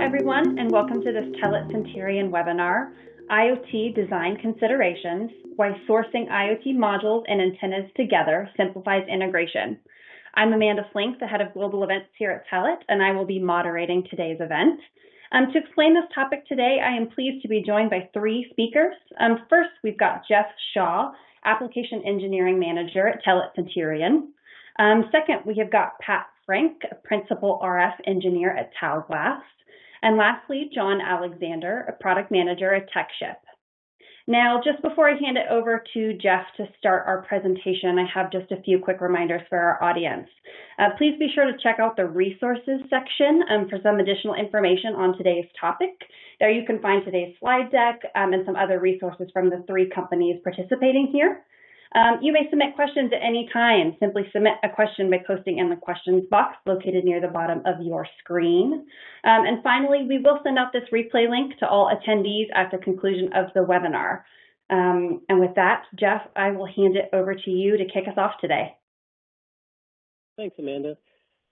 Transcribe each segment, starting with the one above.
everyone, and welcome to this Telit Cinterion webinar, IoT Design Considerations, Why Sourcing IoT Modules and Antennas Together Simplifies Integration. I'm Amanda Flink, the head of global events here at Telit, and I will be moderating today's event. To explain this topic today, I am pleased to be joined by three speakers. First, we've got Jeff Shaw, Application Engineering Manager at Telit Cinterion. Second, we have got Pat Frank, a Principal RF Engineer at Talglast. And lastly, John Alexander, a Product Manager at TechShip. Now, just before I hand it over to Jeff to start our presentation, I have just a few quick reminders for our audience. Please be sure to check out the resources section for some additional information on today's topic. There you can find today's slide deck and some other resources from the three companies participating here. You may submit questions at any time. Simply submit a question by posting in the questions box located near the bottom of your screen. And finally, we will send out this replay link to all attendees at the conclusion of the webinar. And with that, Jeff, I will hand it over to you to kick us off today. Thanks, Amanda.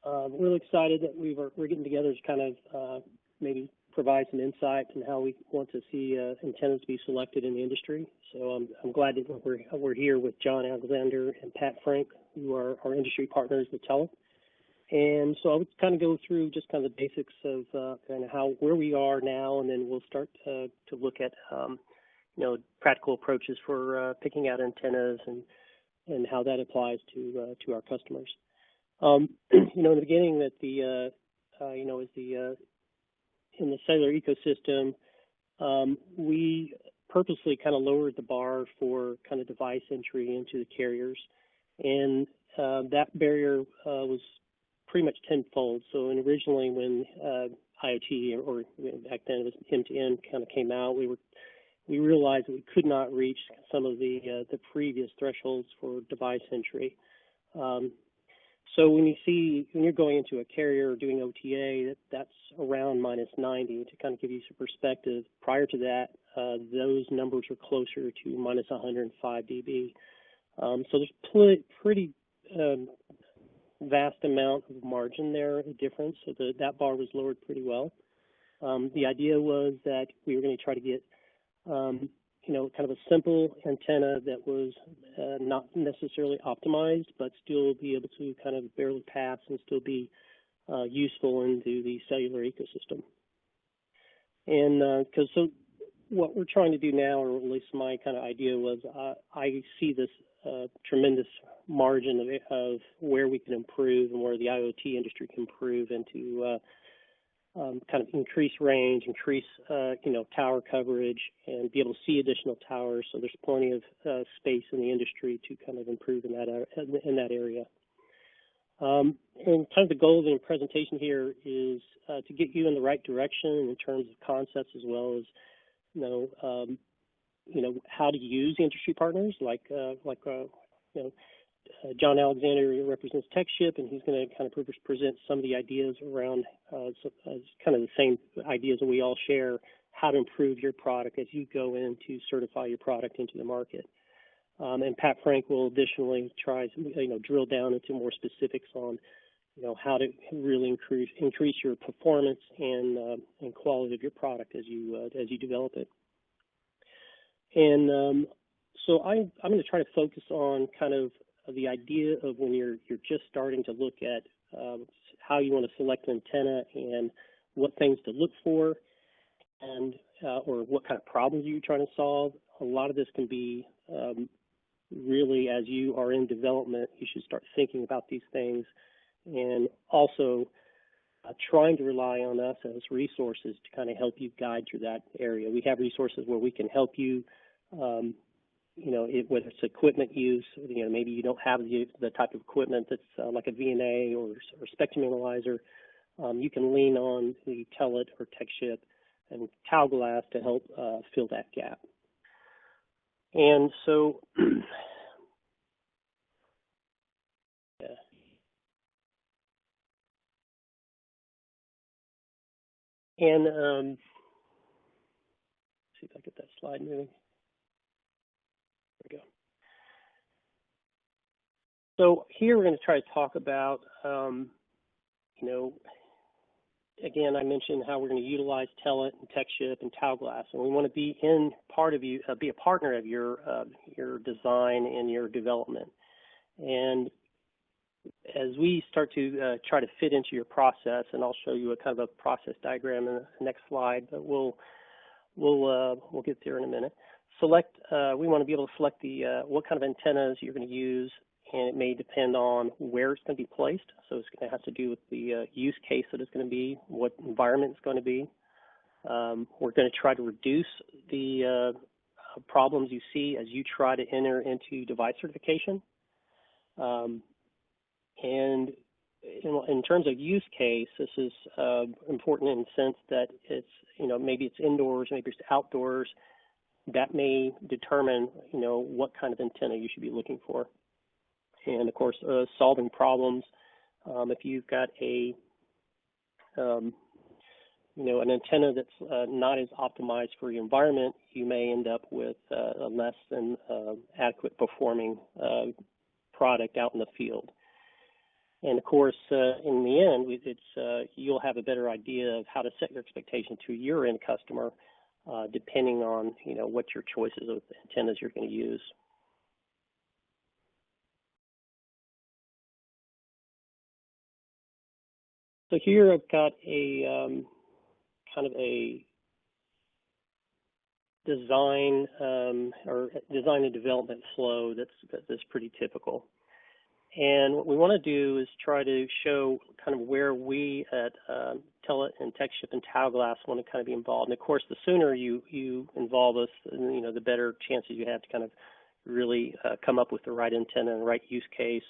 Really excited that we're getting together to kind of maybe provide some insights on how we want to see antennas be selected in the industry. So I'm glad that we're here with John Alexander and Pat Frank, who are our industry partners with Telit. And so I would kind of go through just kind of the basics of kind of where we are now, and then we'll start to look at practical approaches for picking out antennas and how that applies to our customers. In the beginning, that in the cellular ecosystem, we purposely kind of lowered the bar for kind of device entry into the carriers, and that barrier was pretty much tenfold. So originally, when IoT, or back then it was M2M, kind of came out, we realized that we could not reach some of the previous thresholds for device entry. So when you're going into a carrier or doing OTA, that's around -90. To kind of give you some perspective, prior to that, those numbers are closer to -105 dB. So there's pretty vast amount of margin there, a difference. So that bar was lowered pretty well. The idea was that we were going to try to get kind of a simple antenna that was not necessarily optimized, but still be able to kind of barely pass and still be useful into the cellular ecosystem. And so what we're trying to do now, or at least my kind of idea was, I see this tremendous margin of where we can improve and where the IoT industry can improve into kind of increase range, increase tower coverage, and be able to see additional towers. So there's plenty of space in the industry to kind of improve in that area. And kind of the goal of the presentation here is to get you in the right direction in terms of concepts, as well as how to use industry partners like John Alexander represents TechShip, and he's going to kind of present some of the ideas around kind of the same ideas that we all share, how to improve your product as you go in to certify your product into the market. And Pat Frank will additionally try to drill down into more specifics on how to really increase your performance and quality of your product as you develop it. And so I'm going to try to focus on kind of the idea of when you're just starting to look at how you want to select an antenna and what things to look for, and or what kind of problems you're trying to solve. A lot of this can be really, as you are in development, you should start thinking about these things, and also trying to rely on us as resources to kind of help you guide through that area. We have resources where we can help you. Whether it's equipment use, maybe you don't have the type of equipment that's like a VNA or spectrum analyzer, you can lean on the Telit or TechShip and Talglast to help fill that gap. And so, and see if I get that slide moving. There we go. So here we're going to try to talk about, again, I mentioned how we're going to utilize Telit and TechShip and Tau Glass, and we want to be be a partner of your design and your development. And as we start to try to fit into your process, and I'll show you a kind of a process diagram in the next slide, but we'll get there in a minute. We want to be able to select what kind of antennas you're going to use, and it may depend on where it's going to be placed. So it's going to have to do with the use case that it's going to be, what environment it's going to be. We're going to try to reduce the problems you see as you try to enter into device certification. And in terms of use case, this is important in the sense that it's, maybe it's indoors, maybe it's outdoors. That may determine, what kind of antenna you should be looking for. And of course, solving problems. If you've got an antenna that's not as optimized for your environment, you may end up with a less than adequate performing product out in the field. And of course, in the end, you'll have a better idea of how to set your expectation to your end customer, depending on what your choices of antennas you're going to use. So here I've got a kind of a design design and development flow that's pretty typical. And what we want to do is try to show kind of where we at Telit and TechShip and Tau Glass want to kind of be involved. And of course, the sooner you involve us, the better chances you have to kind of really come up with the right antenna and the right use case.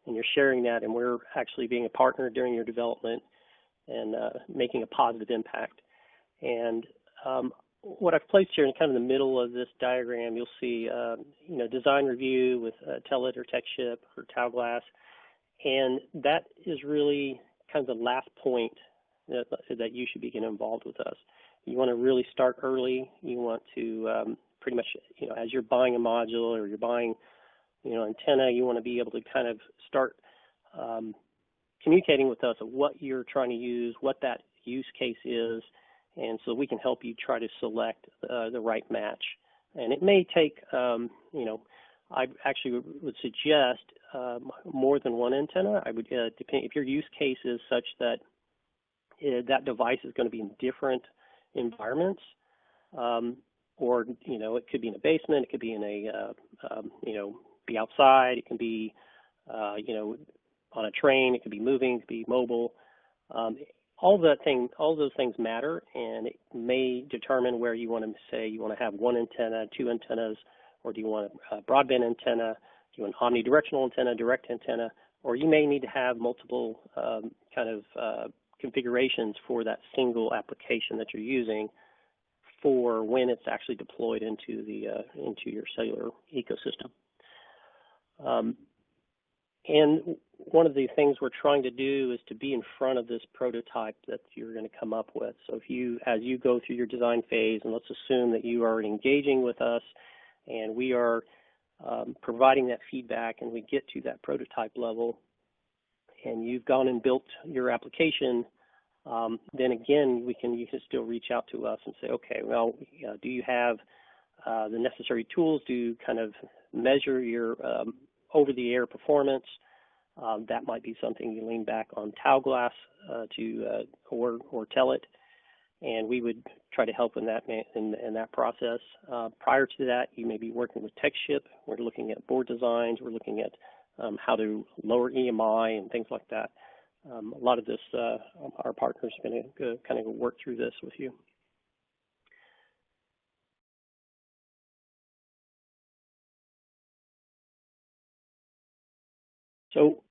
And you're sharing that, and we're actually being a partner during your development and making a positive impact. And what I've placed here in kind of the middle of this diagram, you'll see, design review with Telit or TechShip or Tau Glass, and that is really kind of the last point that you should be getting involved with us. You want to really start early. You want to pretty much, as you're buying a module or you're buying, antenna, you want to be able to kind of start communicating with us of what you're trying to use, what that use case is, and so we can help you try to select the right match. And it may take, I actually would suggest more than one antenna. I would depend if your use case is such that that device is going to be in different environments, or it could be in a basement, it could be in a be outside, it can be on a train, it could be moving, it could be mobile. All those things matter, and it may determine where you want to say you want to have one antenna, two antennas, or do you want a broadband antenna, do you want omnidirectional antenna, direct antenna, or you may need to have multiple configurations for that single application that you're using for when it's actually deployed into your cellular ecosystem. And one of the things we're trying to do is to be in front of this prototype that you're going to come up with. So as you go through your design phase, and let's assume that you are engaging with us and we are providing that feedback and we get to that prototype level and you've gone and built your application, then again, you can still reach out to us and say, okay, well, do you have the necessary tools to kind of measure your over-the-air performance? That might be something you lean back on Tau Glass or Telit, and we would try to help in that process. Prior to that, you may be working with TechShip. We're looking at board designs. We're looking at how to lower EMI and things like that. A lot of this, our partners are going to kind of work through this with you. So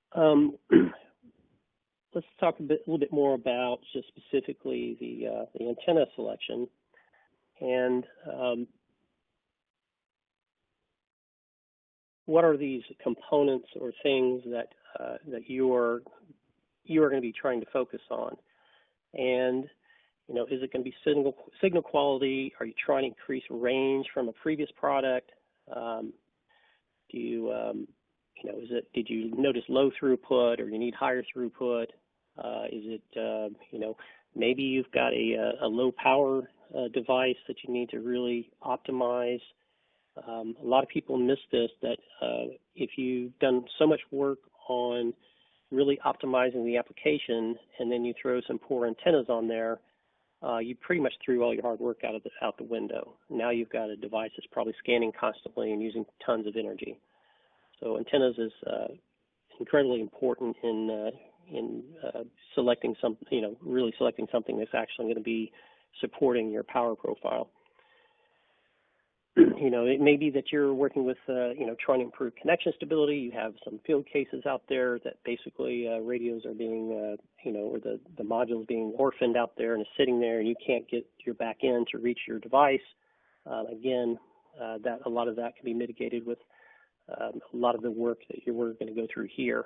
let's talk a little bit more about just specifically the antenna selection, and what are these components or things that you are going to be trying to focus on, and is it going to be signal quality? Are you trying to increase range from a previous product? Do you did you notice low throughput, or you need higher throughput? Is it, Maybe you've got a low power device that you need to really optimize. A lot of people miss this, that if you've done so much work on really optimizing the application and then you throw some poor antennas on there, you pretty much threw all your hard work out the window. Now you've got a device that's probably scanning constantly and using tons of energy. So antennas is incredibly important in selecting really selecting something that's actually going to be supporting your power profile. It may be that you're working with, trying to improve connection stability. You have some field cases out there that basically radios are being, or the module is being orphaned out there and is sitting there, and you can't get your back end to reach your device. Again, a lot of that can be mitigated with a lot of the work that we're going to go through here.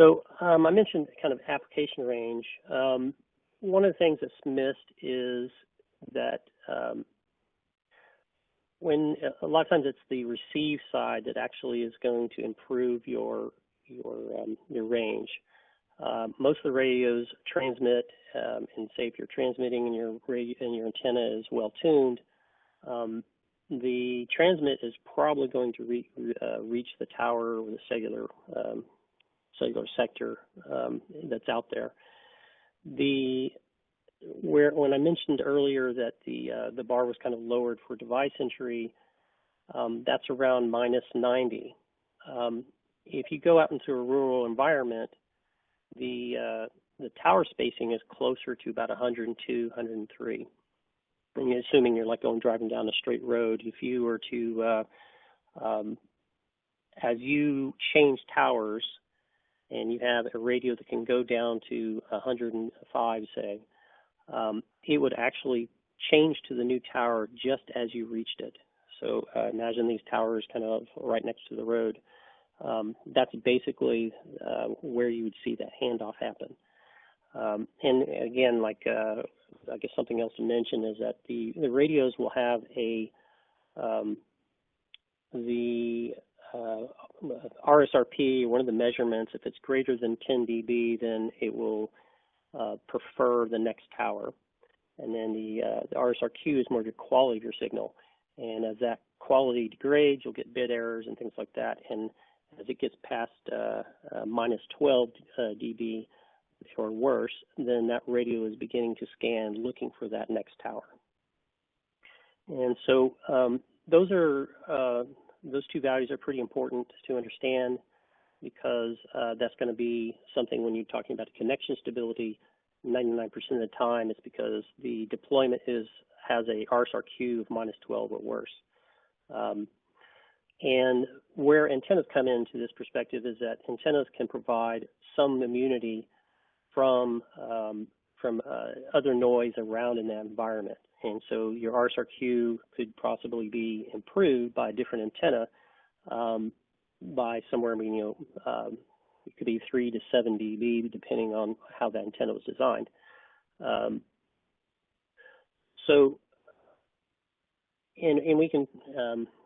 So I mentioned kind of application range. One of the things that's missed is that when a lot of times it's the receive side that actually is going to improve your range. Most of the radios transmit, and say if you're transmitting and your antenna is well tuned, the transmit is probably going to reach the tower or the cellular sector that's out there. When I mentioned earlier that the bar was kind of lowered for device entry, that's around -90. If you go out into a rural environment, the tower spacing is closer to about 102, 103. And you're assuming you're like driving down a straight road. If you were to, as you change towers, and you have a radio that can go down to 105, say, it would actually change to the new tower just as you reached it. So imagine these towers kind of right next to the road. That's basically where you would see that handoff happen. And again, I guess something else to mention is that the radios will have the RSRP, one of the measurements. If it's greater than 10 dB, then it will prefer the next tower. And then the RSRQ is more your quality of your signal. And as that quality degrades, you'll get bit errors and things like that. And as it gets past -12 dB or worse, then that radio is beginning to scan looking for that next tower. And so those two values are pretty important to understand, because that's going to be something when you're talking about connection stability. 99% of the time it's because the deployment has a RSRQ of -12 or worse. And where antennas come into this perspective is that antennas can provide some immunity from other noise around in that environment. And so your RSRQ could possibly be improved by a different antenna by somewhere, it could be 3 to 7 dB, depending on how that antenna was designed. And we can,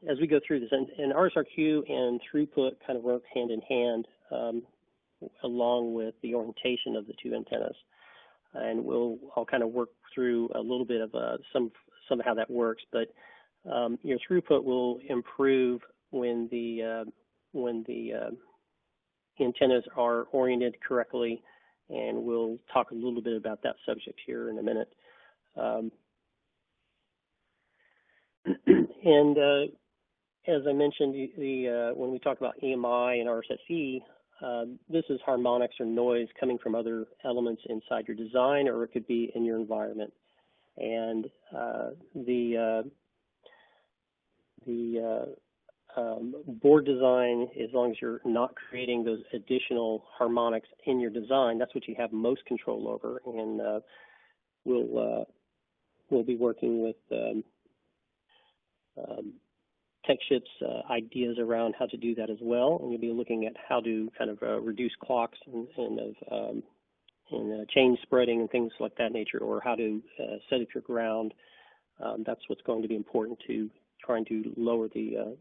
as we go through this, and RSRQ and throughput kind of work hand in hand along with the orientation of the two antennas. And I'll kind of work through a little bit of some of how that works. But your throughput will improve when the antennas are oriented correctly, and we'll talk a little bit about that subject here in a minute. And as I mentioned, when we talk about EMI and RSSE, this is harmonics or noise coming from other elements inside your design, or it could be in your environment. And the board design, as long as you're not creating those additional harmonics in your design, that's what you have most control over. And we'll be working with TechShip's ideas around how to do that as well, and you'll be looking at how to kind of reduce clocks and change spreading and things like that nature, or how to set up your ground. That's what's going to be important to trying to lower the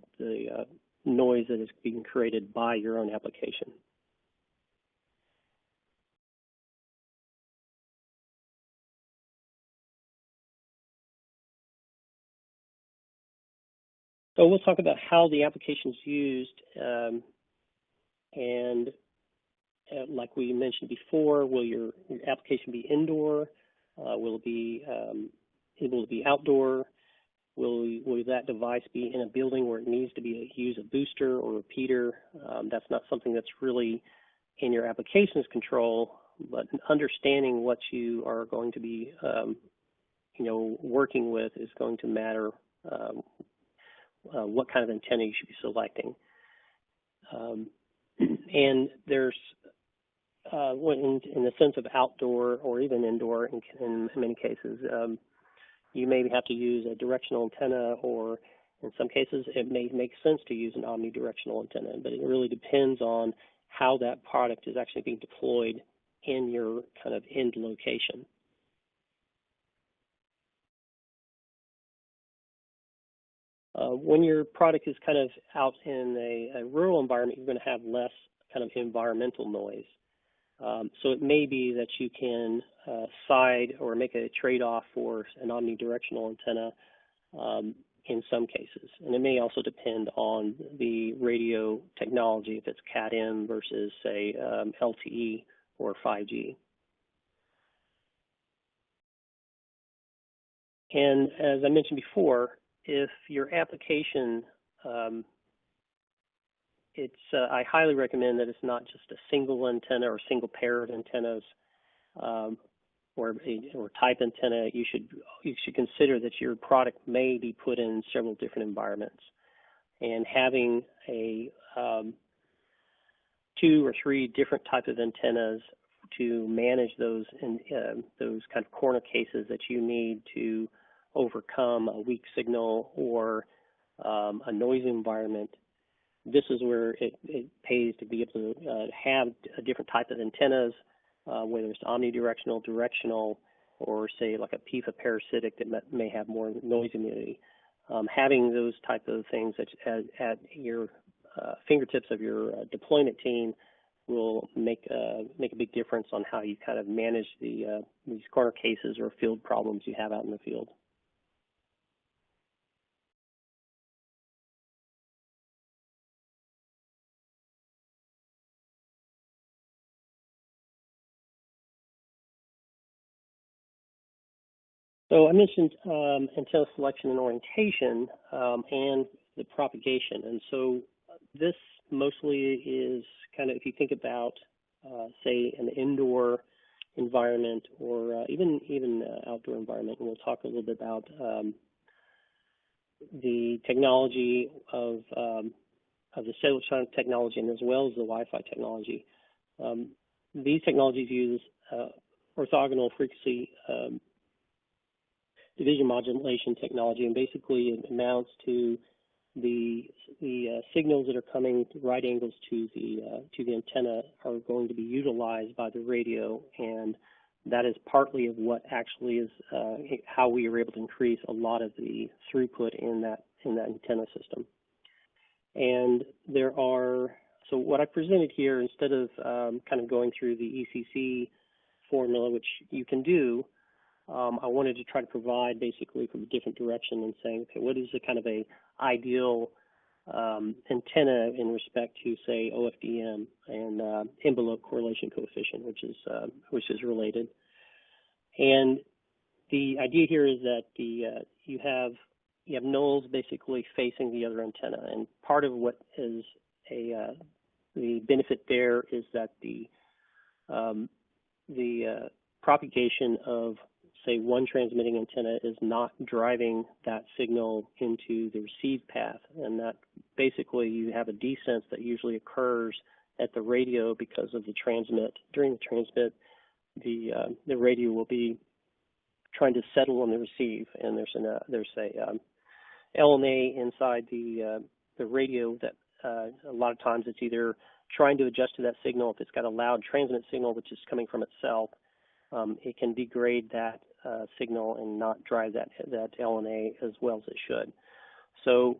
noise that is being created by your own application. So we'll talk about how the application is used, and like we mentioned before, will your application be indoor? Will it be outdoor? Will that device be in a building where it needs to use a booster or repeater? That's not something that's really in your application's control, but understanding what you are going to be, working with is going to matter. What kind of antenna you should be selecting. And there's, in the sense of outdoor or even indoor, in many cases, you may have to use a directional antenna, or in some cases it may make sense to use an omnidirectional antenna, but it really depends on how that product is actually being deployed in your kind of end location. When your product is kind of out in a rural environment, you're going to have less kind of environmental noise. So it may be that you can side or make a trade-off for an omnidirectional antenna in some cases. And it may also depend on the radio technology, if it's Cat-M versus, say, LTE or 5G. And as I mentioned before, if your application, I highly recommend that it's not just a single antenna or single pair of antennas or type antenna. You should consider that your product may be put in several different environments, and having a 2 or 3 different types of antennas to manage those kind of corner cases that you need to overcome a weak signal or a noisy environment. This is where it pays to be able to have a different type of antennas, whether it's omnidirectional, directional, or say like a PIFA parasitic that may have more noise immunity. Having those type of things at your fingertips of your deployment team will make a big difference on how you kind of manage these corner cases or field problems you have out in the field. So I mentioned antenna selection and orientation and the propagation. And so this mostly is kind of, if you think about, say, an indoor environment or even outdoor environment, and we'll talk a little bit about the technology of the cellular technology and as well as the Wi-Fi technology. These technologies use orthogonal frequency division modulation technology, and basically it amounts to the signals that are coming to right angles to the antenna are going to be utilized by the radio, and that is partly of what actually is how we are able to increase a lot of the throughput in that antenna system. And so what I presented here, instead of kind of going through the ECC formula, which you can do, I wanted to try to provide basically from a different direction and saying, okay, what is the kind of a ideal antenna in respect to, say, OFDM and envelope correlation coefficient, which is related. And the idea here is that you have nulls basically facing the other antenna, and part of what is the benefit there is that the propagation of, say, one transmitting antenna is not driving that signal into the receive path, and that basically you have a descent that usually occurs at the radio because of the transmit. During the transmit, the radio will be trying to settle on the receive, and there's a LNA inside the radio that a lot of times it's either trying to adjust to that signal, if it's got a loud transmit signal which is coming from itself, it can degrade that signal and not drive that LNA as well as it should. So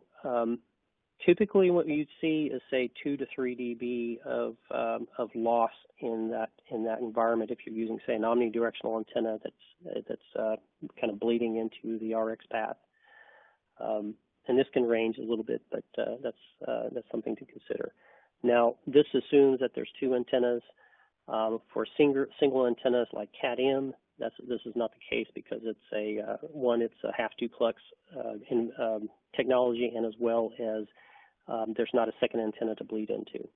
typically what you'd see is, say, 2 to 3 dB of loss in that environment if you're using, say, an omnidirectional antenna that's kind of bleeding into the RX path. And this can range a little bit, but that's something to consider. Now, this assumes that there's 2 antennas. For single antennas like Cat-M, this is not the case, because it's a half duplex in technology, and as well as there's not a second antenna to bleed into.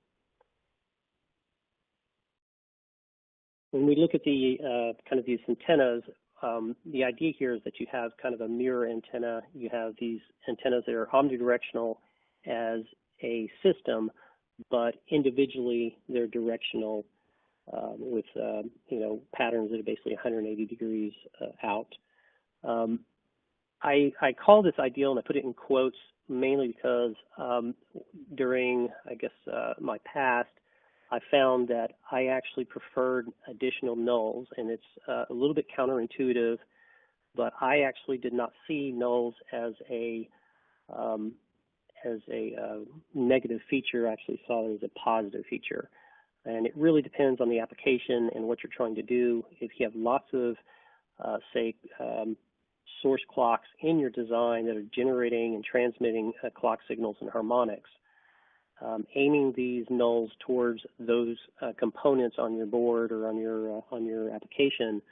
When we look at the kind of these antennas, the idea here is that you have kind of a mirror antenna. You have these antennas that are omnidirectional as a system, but individually they're directional with patterns that are basically 180 degrees out. I call this ideal, and I put it in quotes mainly because during, I guess, my past, I found that I actually preferred additional nulls, and it's a little bit counterintuitive, but I actually did not see nulls as a negative feature. I actually saw it as a positive feature. And it really depends on the application and what you're trying to do. If you have lots of, say, source clocks in your design that are generating and transmitting clock signals and harmonics, aiming these nulls towards those components on your board or on your application,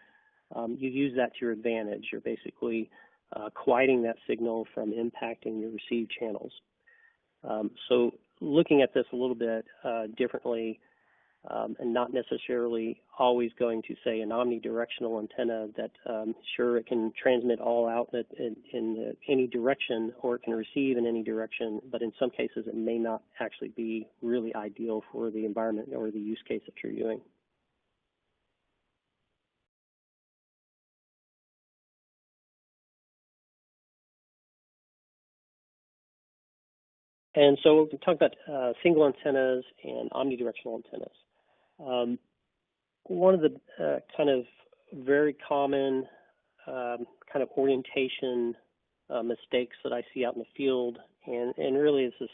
you use that to your advantage. You're basically quieting that signal from impacting your receive channels. So looking at this a little bit differently, and not necessarily always going to, say, an omnidirectional antenna that sure, it can transmit all out in any direction, or it can receive in any direction, but in some cases it may not actually be really ideal for the environment or the use case that you're doing. And so we talk about single antennas and omnidirectional antennas. One of the kind of very common kind of orientation mistakes that I see out in the field, and really this is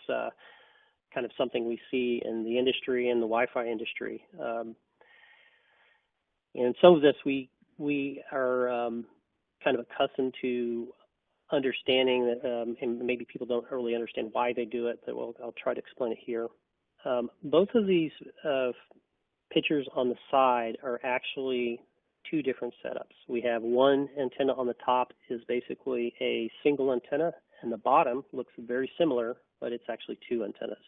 kind of something we see in the industry and the Wi-Fi industry. And some of this we are kind of accustomed to understanding that, and maybe people don't really understand why they do it, but I'll try to explain it here. Both of these pictures on the side are actually 2 different setups. We have one antenna on the top is basically a single antenna, and the bottom looks very similar, but it's actually 2 antennas.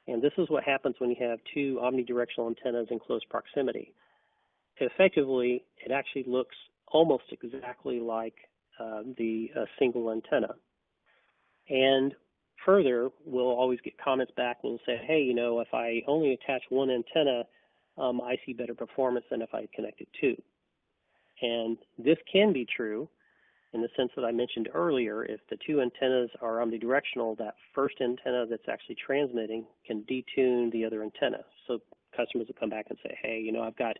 And this is what happens when you have 2 omnidirectional antennas in close proximity. Effectively, it actually looks almost exactly like the single antenna. And further, we'll always get comments back. We'll say, hey, if I only attach one antenna, I see better performance than if I connected 2. And this can be true in the sense that I mentioned earlier. If the 2 antennas are omnidirectional, that first antenna that's actually transmitting can detune the other antenna. So customers will come back and say, hey, I've got,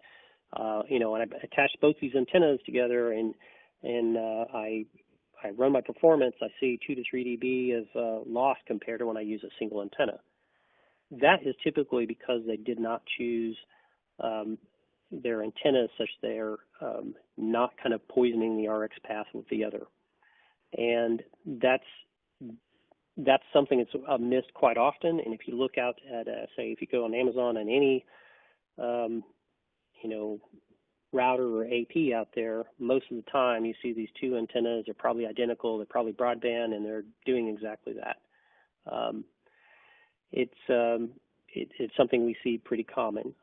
and I attached both these antennas together, and I run my performance, I see 2 to 3 dB of loss compared to when I use a single antenna. That is typically because they did not choose their antennas such they're not kind of poisoning the RX path with the other. And that's something that's missed quite often. And if you look out at, say, if you go on Amazon and any, router or AP out there, most of the time you see these 2 antennas are probably identical, they're probably broadband, and they're doing exactly that. It's something we see pretty common.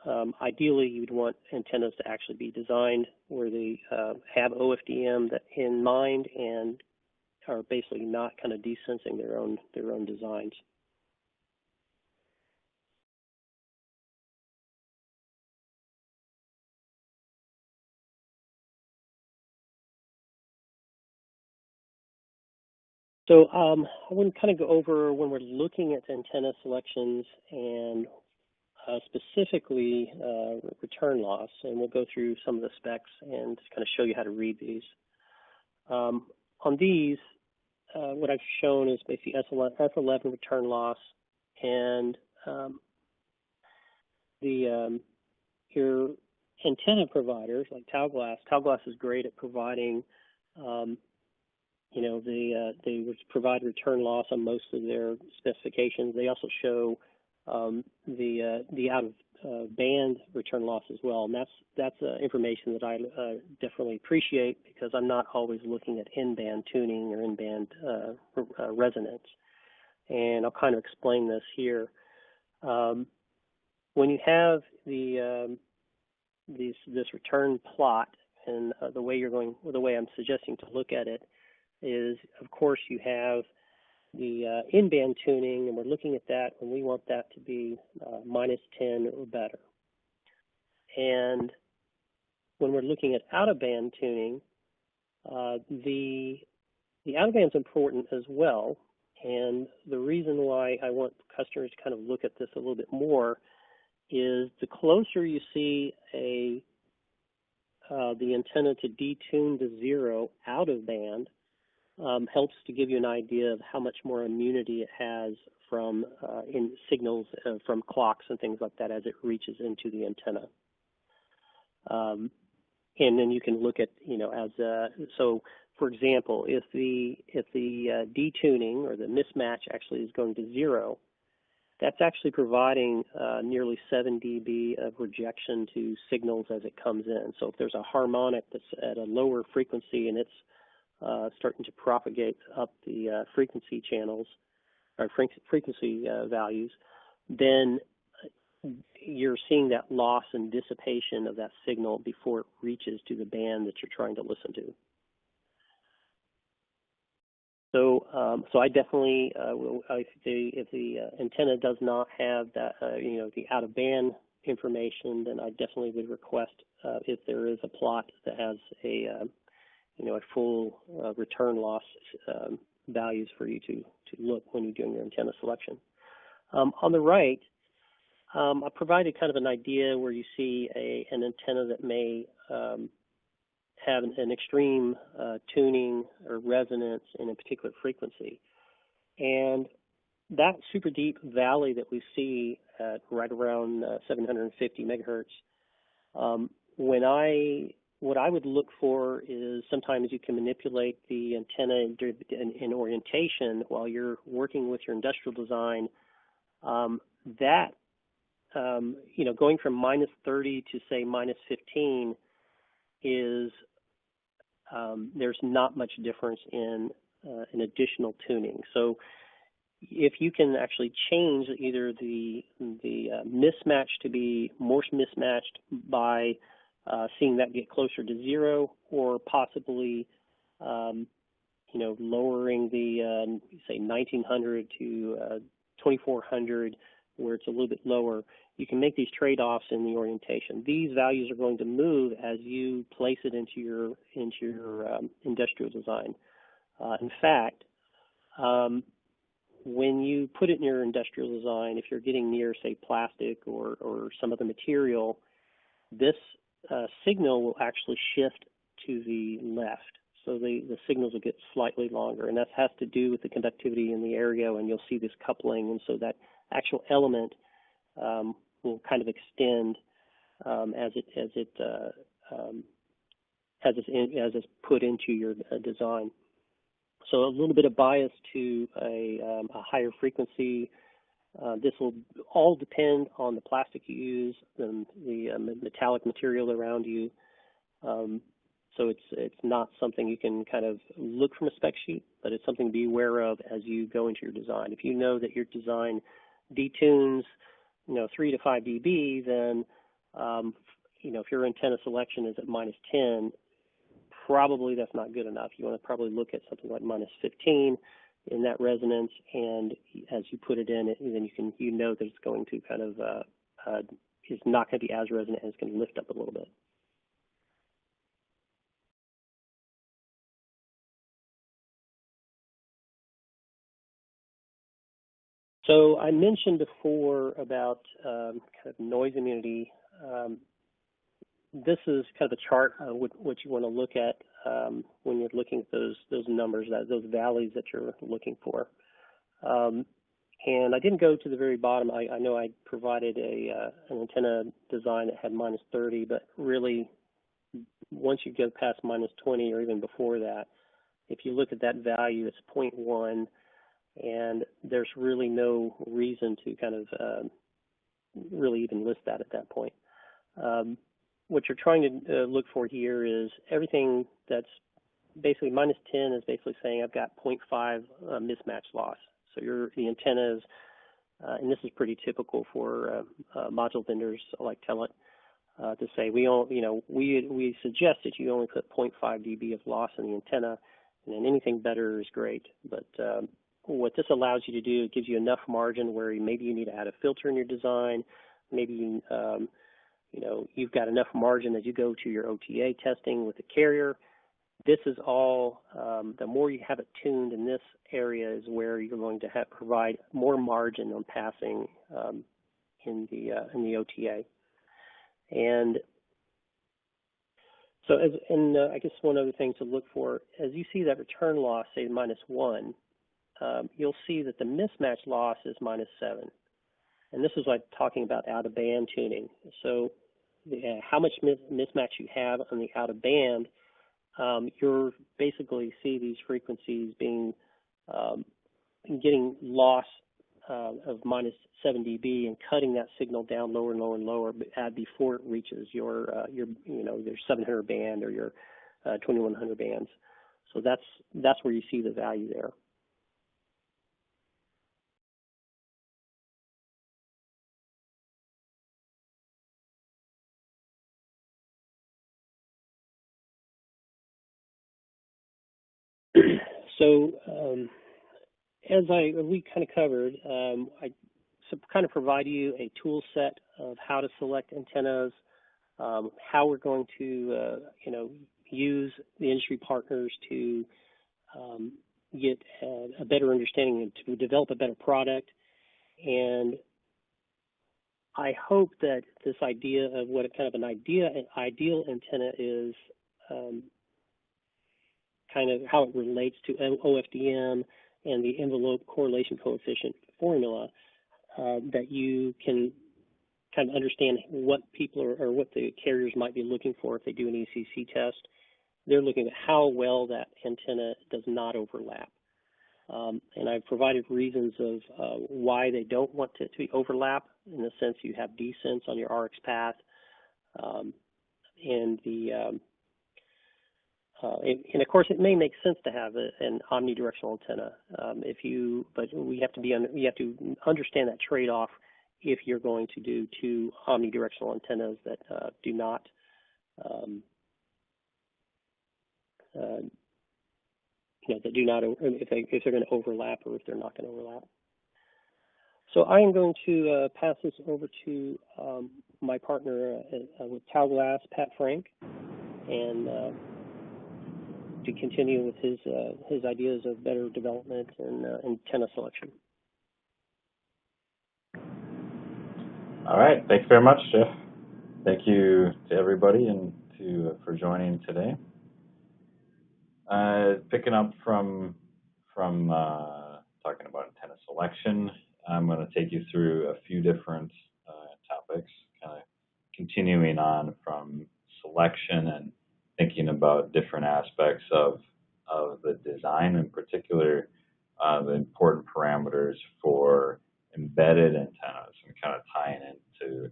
Ideally, you'd want antennas to actually be designed where they have OFDM in mind and are basically not kind of desensing their own designs. So I want to kind of go over when we're looking at antenna selections and specifically return loss, and we'll go through some of the specs and kind of show you how to read these. On these, what I've shown is basically S11 return loss, and your antenna providers like Talglass. Talglass is great at providing, they provide return loss on most of their specifications. They also show the out of band return loss as well, and that's information that I definitely appreciate, because I'm not always looking at in-band tuning or in-band resonance. And I'll kind of explain this here. When you have this return plot, and the way I'm suggesting to look at it is, of course, you have the in-band tuning, and we're looking at that, and we want that to be -10 or better. And when we're looking at out-of-band tuning, the out-of-band is important as well. And the reason why I want customers to kind of look at this a little bit more is the closer you see the antenna to detune to 0 out of band, helps to give you an idea of how much more immunity it has from in signals from clocks and things like that as it reaches into the antenna. And then you can look at, so for example, if the detuning or the mismatch actually is going to 0, that's actually providing nearly 7 dB of rejection to signals as it comes in. So if there's a harmonic that's at a lower frequency and it's starting to propagate up the frequency channels or frequency values, then you're seeing that loss and dissipation of that signal before it reaches to the band that you're trying to listen to. So I definitely, if the antenna does not have that, the out of band information, then I definitely would request if there is a plot that has a full return loss values for you to look when you're doing your antenna selection. On the right, I provided kind of an idea where you see an antenna that may have an extreme tuning or resonance in a particular frequency. And that super deep valley that we see at right around 750 megahertz, what I would look for is sometimes you can manipulate the antenna in orientation while you're working with your industrial design. Going from -30 to say -15 is there's not much difference in an additional tuning. So if you can actually change either the mismatch to be more mismatched by seeing that get closer to 0, or possibly lowering the say 1900 to 2400, where it's a little bit lower, you can make these trade-offs in the orientation. These values are going to move as you place it into your industrial design. In fact, when you put it in your industrial design, if you're getting near, say, plastic or some other material, this signal will actually shift to the left. So the signals will get slightly longer, and that has to do with the conductivity in the area, and you'll see this coupling, and so that actual element will kind of extend as it's put into your design. So a little bit of bias to a higher frequency. This will all depend on the plastic you use and the metallic material around you. So it's not something you can kind of look from a spec sheet, but it's something to be aware of as you go into your design. If you know that your design detunes 3 to 5 dB, then if your antenna selection is at -10, probably that's not good enough. You want to probably look at something like -15 in that resonance, and as you put it in, then you know that it's going to kind of is not going to be as resonant, and it's going to lift up a little bit. So I mentioned before about kind of noise immunity. This is kind of a chart what you want to look at when you're looking at those numbers, those values that you're looking for. And I didn't go to the very bottom. I know I provided an antenna design that had -30, but really, once you go past -20 or even before that, if you look at that value, it's 0.1, and there's really no reason to kind of really even list that at that point. What you're trying to look for here is everything that's basically -10 is basically saying I've got 0.5 mismatch loss. So the antennas, and this is pretty typical for module vendors like Telit, to say we suggest that you only put 0.5 dB of loss in the antenna, and then anything better is great. But what this allows you to do, it gives you enough margin where maybe you need to add a filter in your design, maybe you've got enough margin as you go to your OTA testing with the carrier. This is all, the more you have it tuned in this area is where you're going to provide more margin on passing in the OTA. And so, I guess one other thing to look for, as you see that return loss, say -1, you'll see that the mismatch loss is -7. And this is like talking about out-of-band tuning. So how much mismatch you have on the out-of-band, you're basically see these frequencies being getting loss of -7 dB and cutting that signal down lower and lower and lower before it reaches your 700 band or your 2100 bands. So that's where you see the value there. So as we kind of covered, I kind of provide you a tool set of how to select antennas, how we're going to use the industry partners to get a better understanding and to develop a better product. And I hope that this idea of what kind of an ideal antenna is, kind of how it relates to OFDM and the envelope correlation coefficient formula, that you can kind of understand what people or what the carriers might be looking for if they do an ECC test. They're looking at how well that antenna does not overlap. And I've provided reasons of why they don't want it to overlap, in the sense you have descents on your RX path, and and of course, it may make sense to have an omnidirectional antenna. But you have to understand that trade-off if you're going to do two omnidirectional antennas that do not, if they're going to overlap or if they're not going to overlap. So I am going to pass this over to my partner with Tau Glass, Pat Frank, and to continue with his ideas of better development and antenna selection. All right, thank you very much, Jeff. Thank you to everybody and for joining today. Picking up from talking about antenna selection, I'm going to take you through a few different topics, kind of continuing on from selection and thinking about different aspects of the design, in particular the important parameters for embedded antennas, and kind of tying into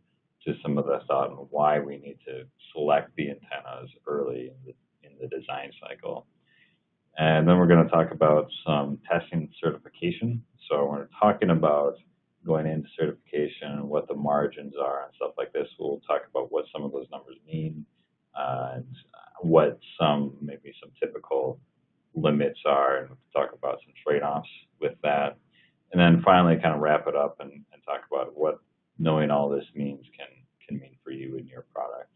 some of the thought on why we need to select the antennas early in the design cycle. And then we're going to talk about some testing certification. So when we're talking about going into certification and what the margins are and stuff like this, we'll talk about what some of those numbers mean, and what maybe some typical limits are, and we'll talk about some trade-offs with that. And then finally kind of wrap it up and talk about what knowing all this means can mean for you and your product.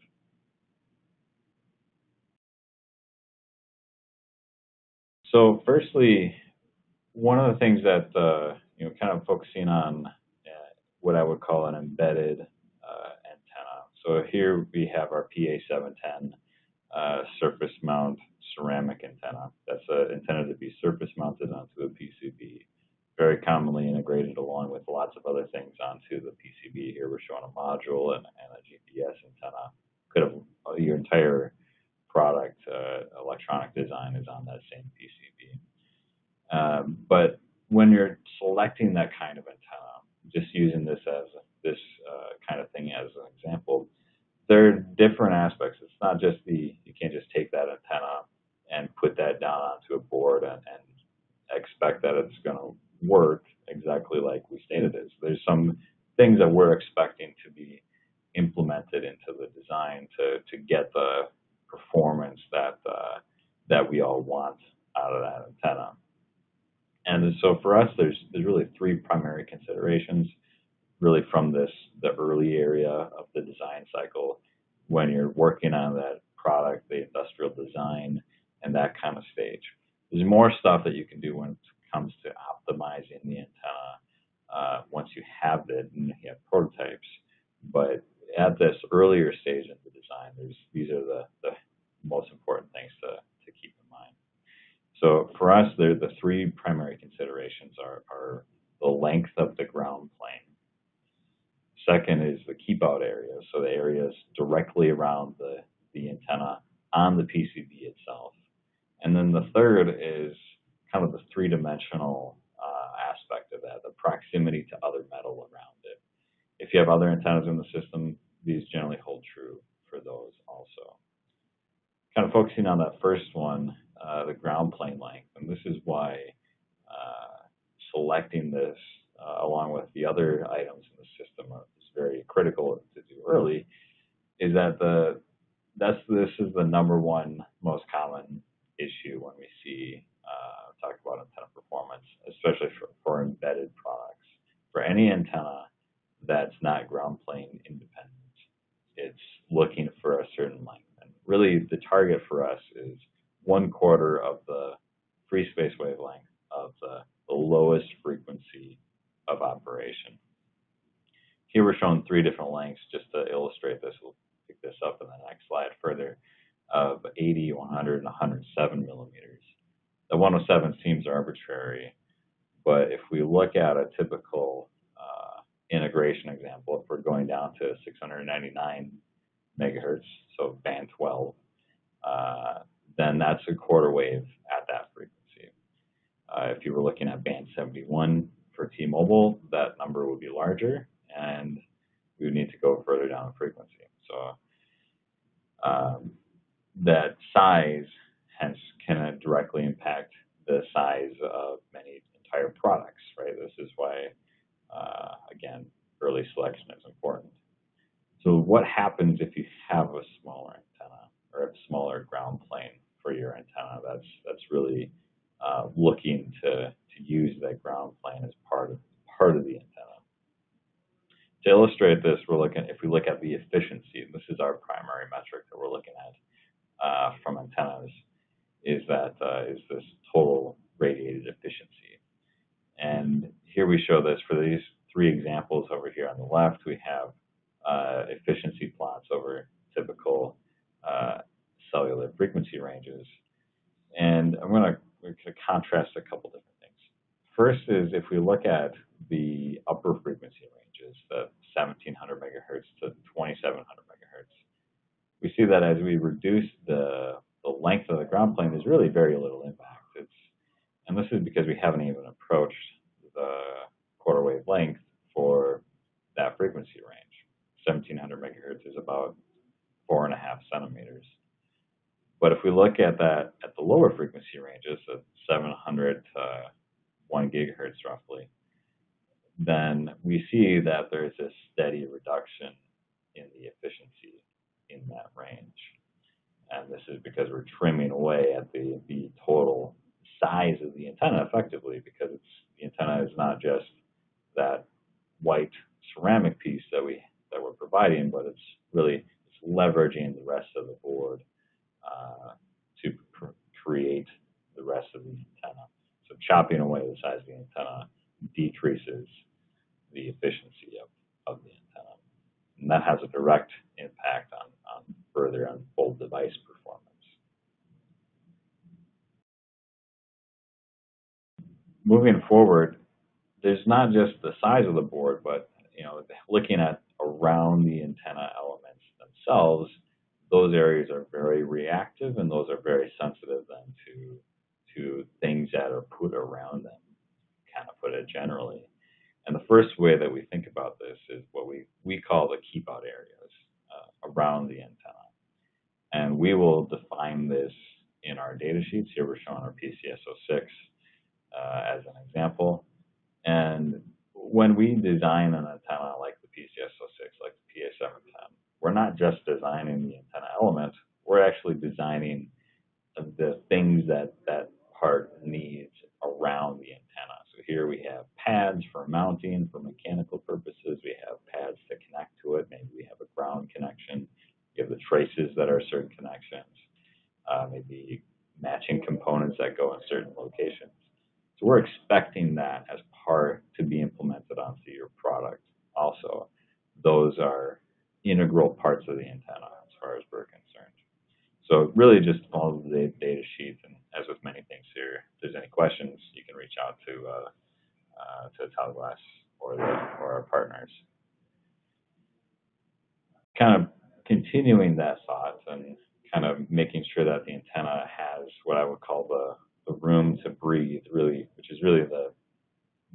So firstly, one of the things that kind of focusing on what I would call an embedded antenna. So here we have our PA710 surface mount ceramic antenna. That's intended to be surface mounted onto a PCB, very commonly integrated along with lots of other things onto the PCB. Here we're showing a module and a GPS antenna. Could have your entire product electronic design is on that same PCB. But when you're selecting that kind of antenna, just using this as this kind of thing as an example, there are different aspects. It's not just you can't just take that antenna and put that down onto a board and expect that it's going to work exactly like we stated it is. There's some things that we're expecting to be implemented into the design to get the performance that we all want out of that antenna. And so for us, there's really three primary considerations, really from the early area of the design cycle, when you're working on that product, the industrial design, and that kind of stage. There's more stuff that you can do when it comes to optimizing the antenna once you have it and you have prototypes. But at this earlier stage in the design, these are the most important things to keep in mind. So for us, the three primary considerations are the length of the ground plane. Second is the keep out area, so the areas directly around the antenna on the PCB itself. And then the third is kind of the three-dimensional aspect of that, the proximity to other metal around it. If you have other antennas in the system, these generally hold true for those also. Kind of focusing on that first one, the ground plane length, and this is why selecting this along with the other items in the system is very critical to do early, is that this is the number one most common issue when we see talk about antenna performance, especially for embedded products. For any antenna that's not ground plane independent, it's looking for a certain length. And really the target for us is 1/4 of the free space wavelength of the lowest frequency of operation. Here we're showing three different lengths just to illustrate this. We'll pick this up in the next slide further, of 80, 100, and 107 millimeters. The 107 seems arbitrary, but if we look at a typical integration example, if we're going down to 699 megahertz, so band 12, then that's a quarter wave at that frequency. If you were looking at band 71 for T-Mobile, that number would be larger, and we would need to go further down in frequency. So that size, hence, can directly impact the size of many entire products, right? This is why, again, early selection is important. So what happens if you have a smaller antenna or a smaller ground plane for your antenna? That's really looking to use that ground plane as part of the antenna. To illustrate this, if we look at the efficiency, and this is our primary metric that we're looking at from antennas, is this total radiated efficiency. And here we show this for these three examples over here on the left. We have efficiency plots over typical cellular frequency ranges. And I'm going to contrast a couple different things. First is if we look at the upper frequency ranges, the 1700 megahertz to 2700 megahertz, we see that as we reduce the length of the ground plane, there's really very little impact. And this is because we haven't even approached the quarter wave length for that frequency range. 1700 megahertz is about 4.5 centimeters. But if we look at that at the lower frequency ranges, so 700 to 1 gigahertz roughly, then we see that there's a steady reduction in the efficiency in that range. And this is because we're trimming away at the total size of the antenna effectively, because the antenna is not just that white ceramic piece that we're providing, but it's leveraging the rest of the board to create the rest of the antenna. So chopping away the size of the antenna decreases the efficiency of the antenna. And that has a direct impact on further on full device performance. Moving forward, there's not just the size of the board, but looking at around the antenna elements themselves, those areas are very reactive, and those are very sensitive then to things that are put around them, kind of put it generally. And the first way that we think about this is what we call the keep out areas around the antenna. And we will define this in our data sheets. Here we're showing our PCS06 as an example. And when we design an antenna like the PCS06, like the PA710, we're not just designing the antenna element, we're actually designing the things that part needs around the antenna. So here we have pads for mounting for mechanical purposes. We have pads to connect to it. Maybe we have a ground connection. You have the traces that are certain connections. Maybe matching components that go in certain locations. So we're expecting that as part to be implemented onto your product. Also, those are integral parts of the antenna as far as we're concerned. So really just follow the data sheet, and as with many things here, if there's any questions, you can reach out to Telit or our partners. Kind of continuing that thought and kind of making sure that the antenna has what I would call the room to breathe, really, which is really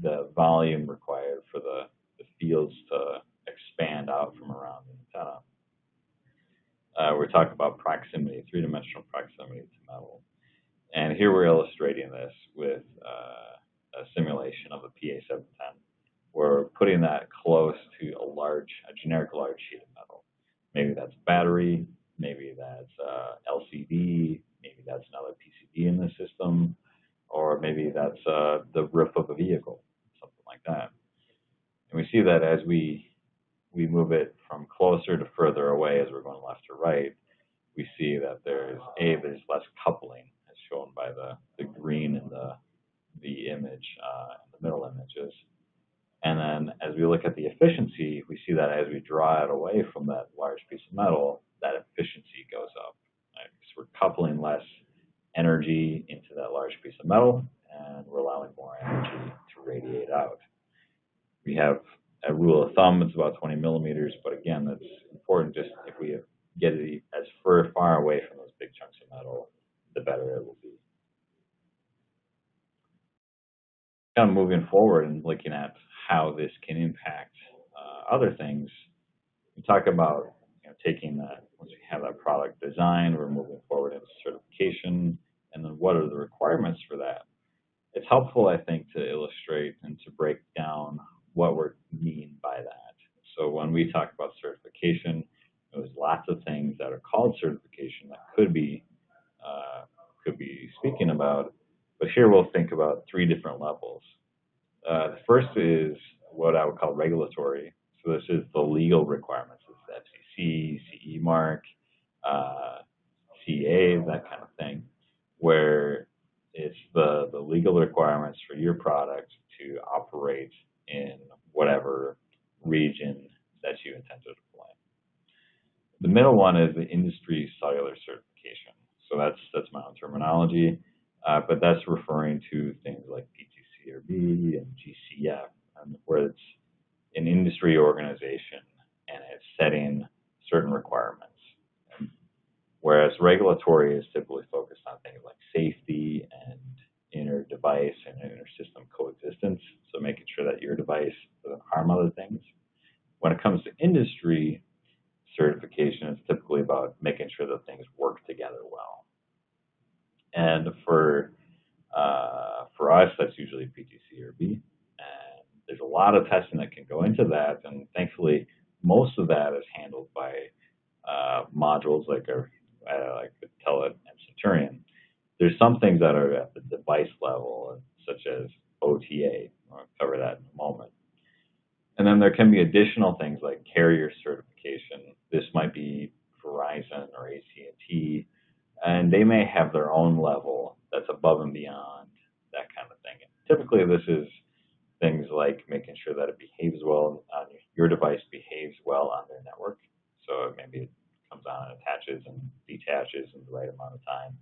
the volume required for the fields to expand out from around the antenna. We're talking about proximity, three-dimensional proximity to metal. And here we're illustrating this with a simulation of a PA710. We're putting that close to a generic large sheet of metal. Maybe that's battery, maybe that's LCD, maybe that's another PCB in the system, or maybe that's the roof of a vehicle, something like that. And we see that as we move it from closer to further away as we're going left to right, we see that there's less coupling, as shown by the green in the image, in the middle images. And then as we look at the efficiency, we see that as we draw it away from that large piece of metal, that efficiency goes up. Right? So we're coupling less energy into that large piece of metal, and we're allowing more energy to radiate out. We have a rule of thumb, it's about 20 millimeters, but again, that's important. Just if we get it as far away from those big chunks of metal, the better it will be. Kind of moving forward and looking at how this can impact other things, we talk about taking that, once we have that product designed, we're moving forward into certification, and then what are the requirements for that? It's helpful, I think, to illustrate and to break down what we mean by that. So when we talk about certification, there's lots of things that are called certification that could be speaking about, but here we'll think about three different levels. The first is what I would call regulatory. So this is the legal requirements. It's the FCC, CE mark, CA, that kind of thing, where it's the legal requirements for your product to operate in whatever region that you intend to deploy. The middle one is the industry cellular certification. So that's my own terminology, but that's referring to things like PTCRB and GCF, where it's an industry organization and it's setting certain requirements. Whereas regulatory is typically focused on things like safety and inter-device and inter-system coexistence, so making sure that your device doesn't harm other things. When it comes to industry certification, it's typically about making sure that things work together well. And for us, that's usually PTCRB, and there's a lot of testing that can go into that, and thankfully, most of that is handled by modules like the Telit and Cinterion. There's some things that are at the device level, such as OTA. I'll cover that in a moment. And then there can be additional things like carrier certification. This might be Verizon or AT&T, and they may have their own level that's above and beyond that kind of thing. And typically, this is Things like making sure that it behaves well on your device, behaves well on their network. So maybe it comes on and attaches and detaches in the right amount of time.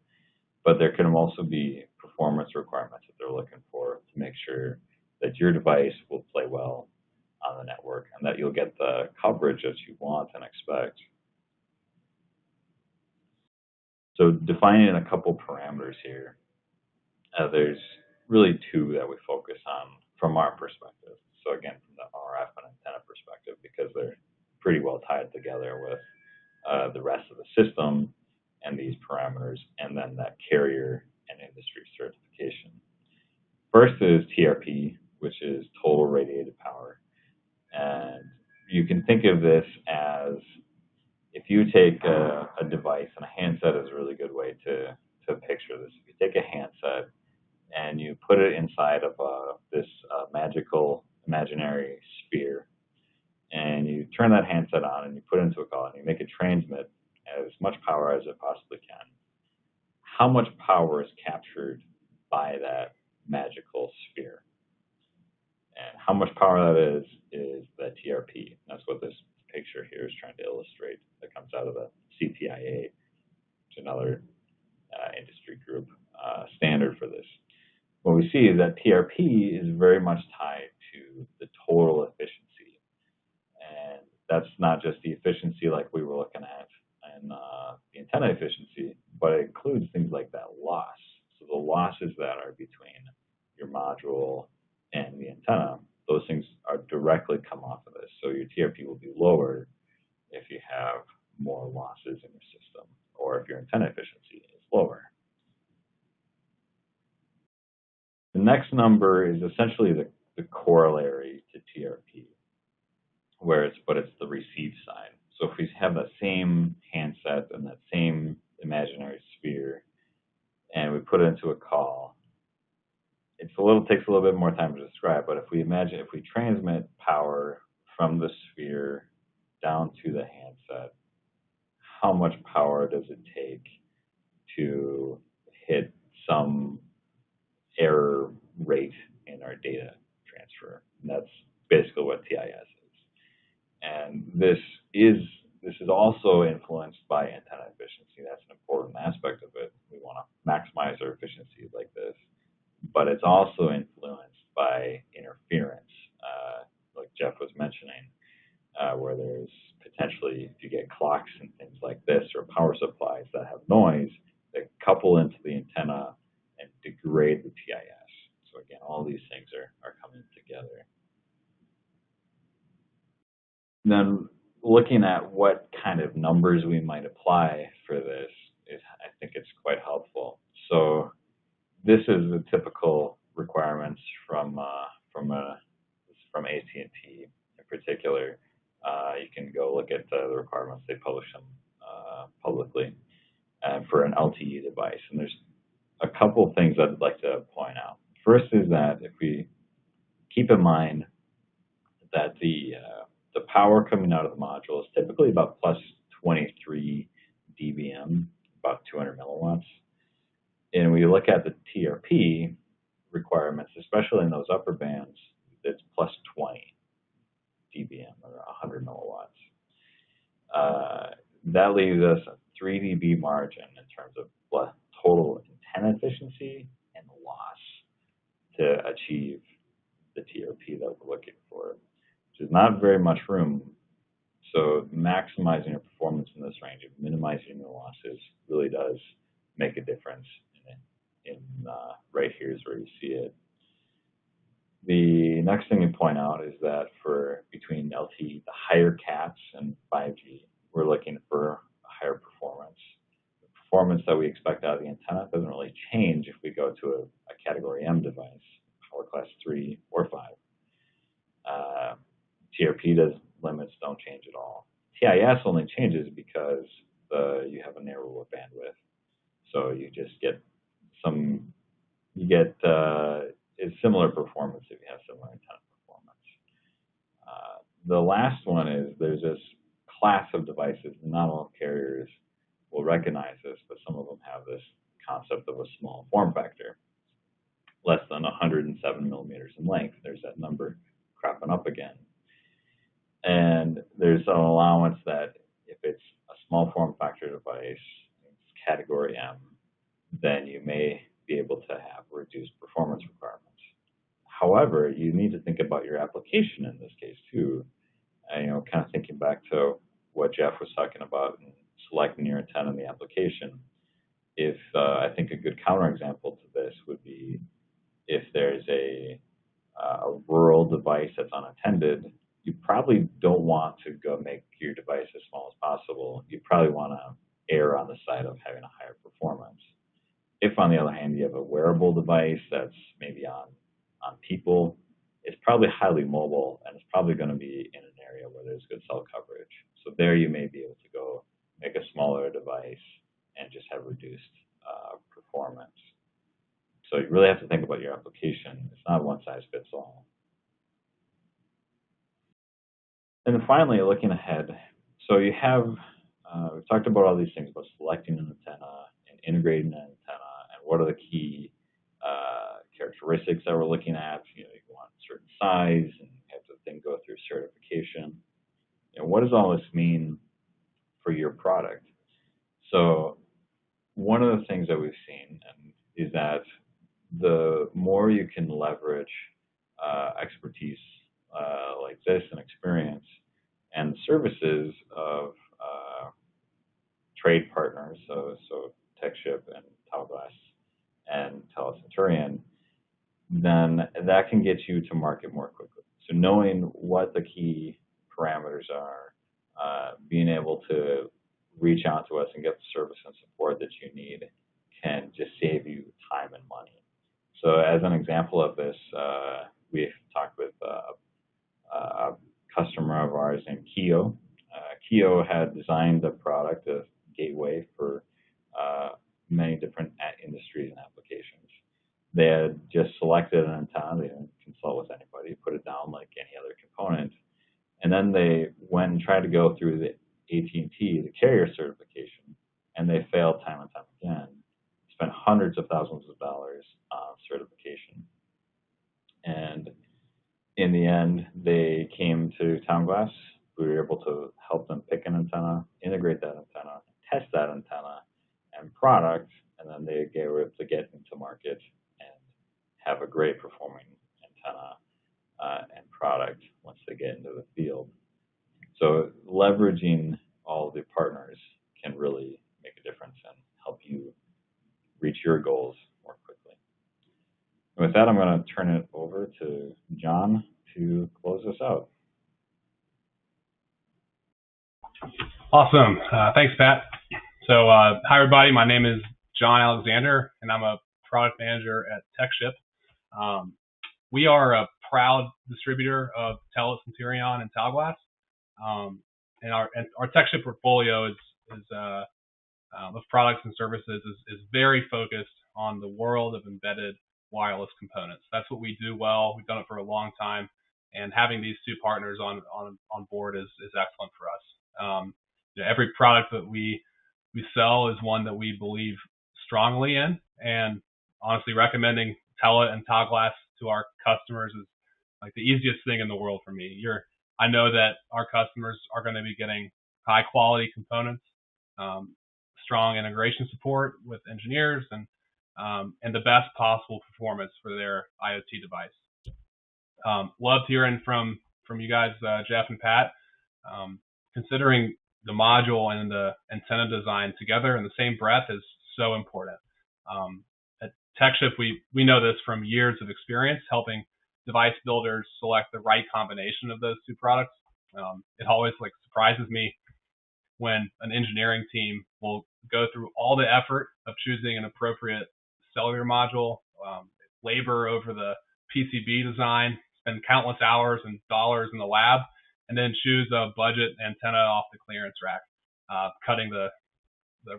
But there can also be performance requirements that they're looking for to make sure that your device will play well on the network and that you'll get the coverage that you want and expect. So defining a couple parameters here, there's really two that we focus on from our perspective. So again, from the RF and antenna perspective, because they're pretty well tied together with the rest of the system and these parameters, and then that carrier and industry certification. First is TRP, which is total radiated power. And you can think of this as if you take a device, and a handset is a really good way to picture this. If you take a handset and you put it inside of this magical imaginary sphere, and you turn that handset on and you put it into a call and you make it transmit as much power as it possibly can, how much power is captured by that magical sphere? And how much power that is the TRP. That's what this picture here is trying to illustrate. That comes out of the CTIA, which is another industry group standard for this. What we see is that TRP is very much tied to the total efficiency. And that's not just the efficiency like we were looking at in the antenna efficiency, but it includes things like that loss. So the losses that are between your module and the antenna, those things are directly come off of this. So your TRP will be lower if you have more losses in your system, or if your antenna efficiency is lower. The next number is essentially the corollary to TRP, but it's the receive side. So if we have that same handset and that same imaginary sphere, and we put it into a call, takes a little bit more time to describe, but if we transmit power from the sphere down to the handset, how much power does it take to hit some error rate in our data transfer? And that's basically what TIS is. And this is also influenced by antenna efficiency. That's an important aspect of it. We want to maximize our efficiency like this. But it's also influenced by interference, like Jeff was mentioning, where there's potentially, if you get clocks and things like this, or power supplies that have noise that couple into the antenna and degrade the TIS. So again, all these things are coming together. And then looking at what kind of numbers we might apply for this, I think it's quite helpful. So this is the typical requirements from AT&T in particular. You can go look at the requirements. They publish them publicly for an LTE device. And there's a couple of things I'd like to point out. First is that if we keep in mind that the power coming out of the module is typically about plus 23 dBm, about 200 milliwatts. And we look at the TRP requirements, especially in those upper bands, it's plus 20 dBm or 100 milliwatts. That leaves us a 3 dB margin in terms of total antenna efficiency and loss to achieve the TRP that we're looking for, which is not very much room. So maximizing your performance in this range and minimizing your losses really does make a difference. Right here is where you see it. The next thing to point out is that for between LTE, the higher CATs and 5G, we're looking for a higher performance. The performance that we expect out of the antenna doesn't really change if we go to a category M device, power class 3 or 5. TRP limits don't change at all. TIS only changes because you have a narrower bandwidth. So you just get it's similar performance if you have similar antenna performance. The last one is there's this class of devices. Not all carriers will recognize this, but some of them have this concept of a small form factor. less than 107 millimeters in length. There's that number cropping up again. And there's an allowance that if it's a small form factor device, it's category M, then you may be able to have reduced performance requirements. However, you need to think about your application in this case too. Kind of thinking back to what Jeff was talking about in selecting your antenna in the application. If I think a good counterexample to this would be if there's a rural device that's unattended, you probably don't want to go make your device as small as possible. You probably want to err on the side of having a higher performance. If, on the other hand, you have a wearable device that's maybe on people, it's probably highly mobile, and it's probably going to be in an area where there's good cell coverage. So there you may be able to go make a smaller device and just have reduced performance. So you really have to think about your application. It's not one size fits all. And then finally, looking ahead, so you have, we've talked about all these things about selecting an antenna and integrating an antenna, and what are the key characteristics that we're looking at. You want a certain size, and you have to then go through certification. What does all this mean for your product? So one of the things that we've seen is that the more you can leverage expertise like this and experience and services of trade partners, so TechShip and Talglass and Cinterion, then that can get you to market more quickly. So knowing what the key parameters are, being able to reach out to us and get the service and support that you need can just save you time and money. So as an example of this, we've talked with a customer of ours named Kio. Kio had designed a product, a gateway for many different industries and applications. They had just selected an antenna. They didn't consult with anybody, put it down like any other component. And then they went and tried to go through the AT&T, the carrier certification, and they failed time and time again. Spent hundreds of thousands of dollars on certification. And in the end, they came to Town Glass. We were able to help them pick an antenna, integrate that antenna, test that antenna and product, and then they were able to get into market and have a great performing antenna and product once they get into the field. So leveraging all of the partners can really make a difference and help you reach your goals more quickly. And with that, I'm going to turn it over to John to close us out. Awesome. Thanks, Pat. So, hi, everybody. My name is John Alexander, and I'm a product manager at TechShip. We are a proud distributor of Telit, Cinterion, and Talglass. And our TechShip portfolio of products and services is very focused on the world of embedded wireless components. That's what we do well. We've done it for a long time, and having these two partners on board is excellent for us. Every product that we sell is one that we believe strongly in, and honestly, recommending Telit and Talglass to our customers is like the easiest thing in the world for me. I know that our customers are going to be getting high quality components, strong integration support with engineers, and the best possible performance for their IoT device. Loved hearing from you guys, Jeff and Pat. Considering the module and the antenna design together in the same breath is so important. At TechShip, we know this from years of experience helping device builders select the right combination of those two products. It always surprises me when an engineering team will go through all the effort of choosing an appropriate cellular module, labor over the PCB design, spend countless hours and dollars in the lab, and then choose a budget antenna off the clearance rack, cutting the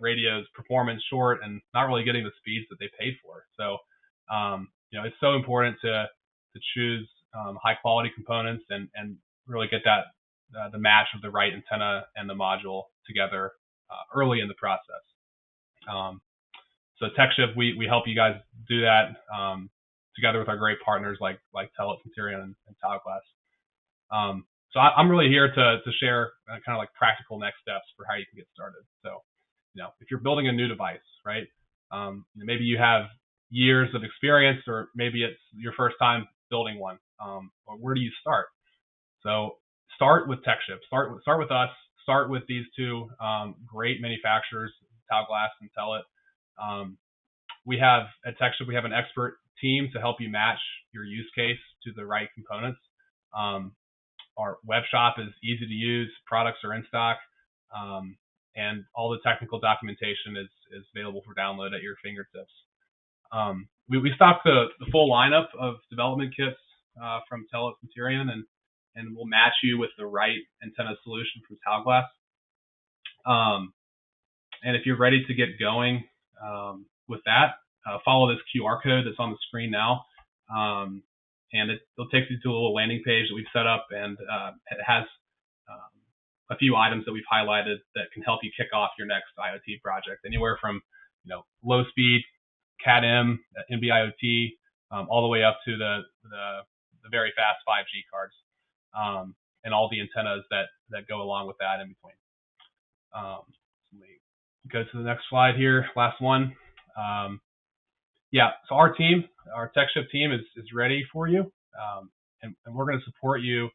radio's performance short and not really getting the speeds that they paid for. So, it's so important to choose high quality components and really get the match of the right antenna and the module together early in the process. So TechShip, we help you guys do that. together with our great partners like Telit, Cinterion, and Tile-Glass. So I'm really here to share kind of like practical next steps for how you can get started. So, if you're building a new device, right? Maybe you have years of experience, or maybe it's your first time building one. Or where do you start? So start with TechShip. Start with us. Start with these two great manufacturers, Tile-Glass and Telit. At TechShip, we have an expert team to help you match your use case to the right components. Our web shop is easy to use. Products are in stock, and all the technical documentation is available for download at your fingertips. We stock the full lineup of development kits from Telit and Cinterion, and we'll match you with the right antenna solution from Tile-Glass. And if you're ready to get going with that, follow this QR code that's on the screen now. And it'll take you to a little landing page that we've set up, and it has a few items that we've highlighted that can help you kick off your next IoT project, anywhere from low speed CAD-M, NB-IoT, all the way up to the very fast 5G cards, and all the antennas that go along with that in between. Let me go to the next slide here, last one. So our TechShip team is ready for you, and we're going to support you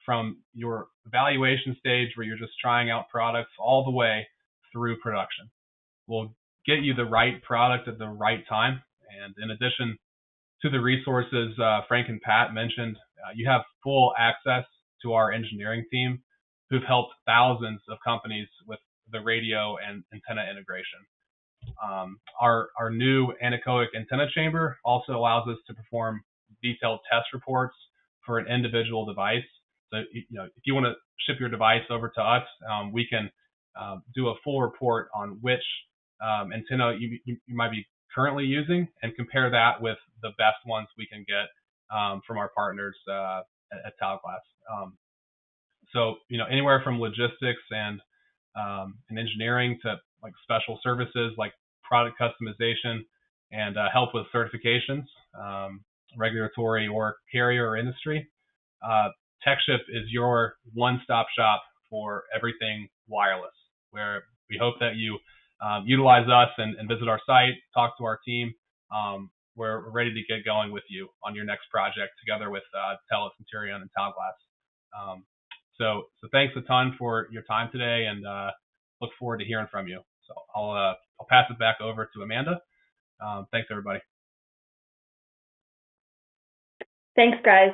from your evaluation stage, where you're just trying out products, all the way through production. We'll get you the right product at the right time, and in addition to the resources Frank and Pat mentioned, you have full access to our engineering team, who've helped thousands of companies with the radio and antenna integration. Our new anechoic antenna chamber also allows us to perform detailed test reports for an individual device. So, if you want to ship your device over to us, we can do a full report on which antenna you might be currently using, and compare that with the best ones we can get from our partners at Tile-Glass. So, anywhere from logistics and engineering to like special services like product customization and help with certifications, regulatory or carrier or industry. TechShip is your one-stop shop for everything wireless, where we hope that you utilize us and visit our site, talk to our team. We're ready to get going with you on your next project, together with Telit, Cinterion, and Tile-Glass. So thanks a ton for your time today, and look forward to hearing from you. So I'll pass it back over to Amanda. Thanks, everybody. Thanks, guys.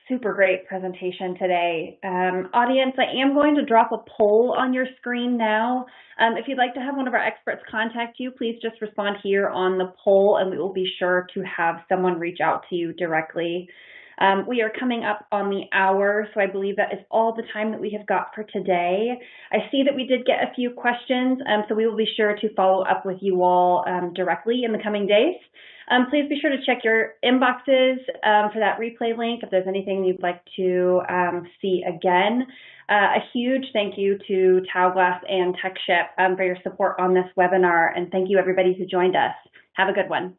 Super great presentation today. Audience, I am going to drop a poll on your screen now. If you'd like to have one of our experts contact you, please just respond here on the poll, and we will be sure to have someone reach out to you directly. We are coming up on the hour, so I believe that is all the time that we have got for today. I see that we did get a few questions, so we will be sure to follow up with you all directly in the coming days. Please be sure to check your inboxes for that replay link if there's anything you'd like to see again. A huge thank you to Tile-Glass and TechShip for your support on this webinar, and thank you everybody who joined us. Have a good one.